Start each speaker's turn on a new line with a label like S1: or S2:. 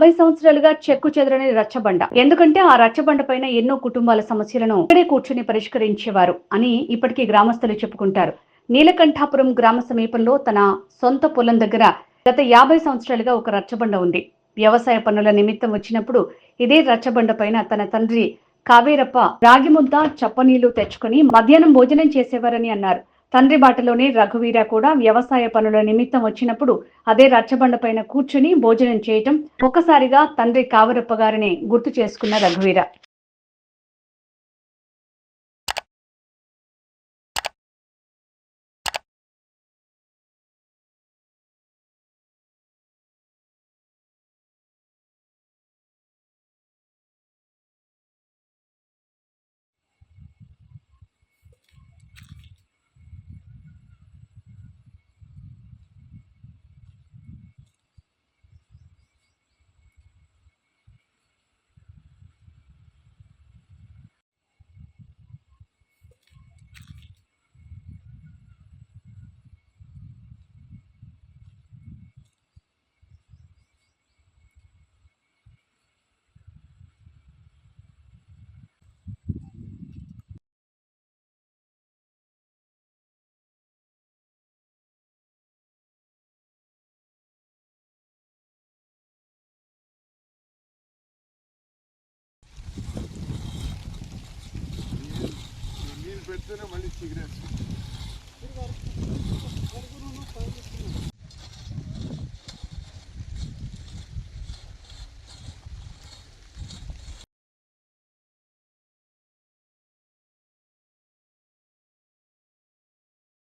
S1: 50 సంవత్సరాలుగా చెక్కు చెదరని రచ్చబండ. ఎందుకంటే ఆ రచ్చబండ పైన ఎన్నో కుటుంబాల సమస్యలను ఇక్కడే కూర్చుని పరిష్కరించేవారు అని ఇప్పటికీ గ్రామస్తులు చెప్పుకుంటారు. నీలకంఠాపురం గ్రామ సమీపంలో తన సొంత పొలం దగ్గర గత 50 సంవత్సరాలుగా ఒక రచ్చబండ ఉంది. వ్యవసాయ పనుల నిమిత్తం వచ్చినప్పుడు ఇదే రచ్చబండ పైన తన తండ్రి కావేరప్ప రాగి ముద్ద, చప్పనీళ్లు తెచ్చుకొని మధ్యాహ్నం భోజనం చేసేవారని అన్నారు. తండ్రి బాటలోనే రఘువీర కూడా వ్యవసాయ పనుల నిమిత్తం వచ్చినప్పుడు అదే రచ్చబండ పైన కూర్చుని భోజనం చేయటం ఒక్కసారిగా తండ్రి కావరప్ప గారిని గుర్తు చేసుకున్న రఘువీర.
S2: నీళ్ళు పెడితేనే మళ్ళీ సిగరెట్స్